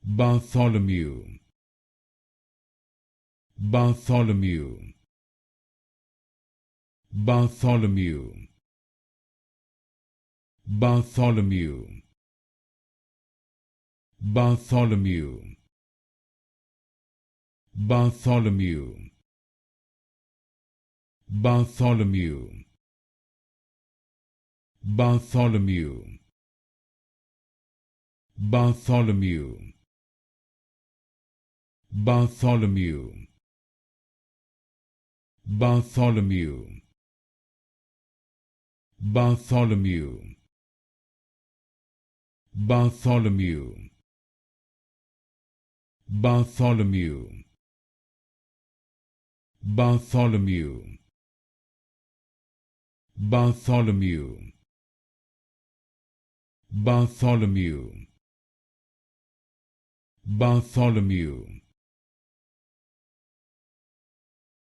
Bartholomew, Bartholomew, Bartholomew, Bartholomew, Bartholomew, Bartholomew, Bartholomew, Bartholomew, Bartholomew, Bartholomew, Bartholomew, Bartholomew, Bartholomew, Bartholomew, Bartholomew, Bartholomew, Bartholomew, Bartholomew,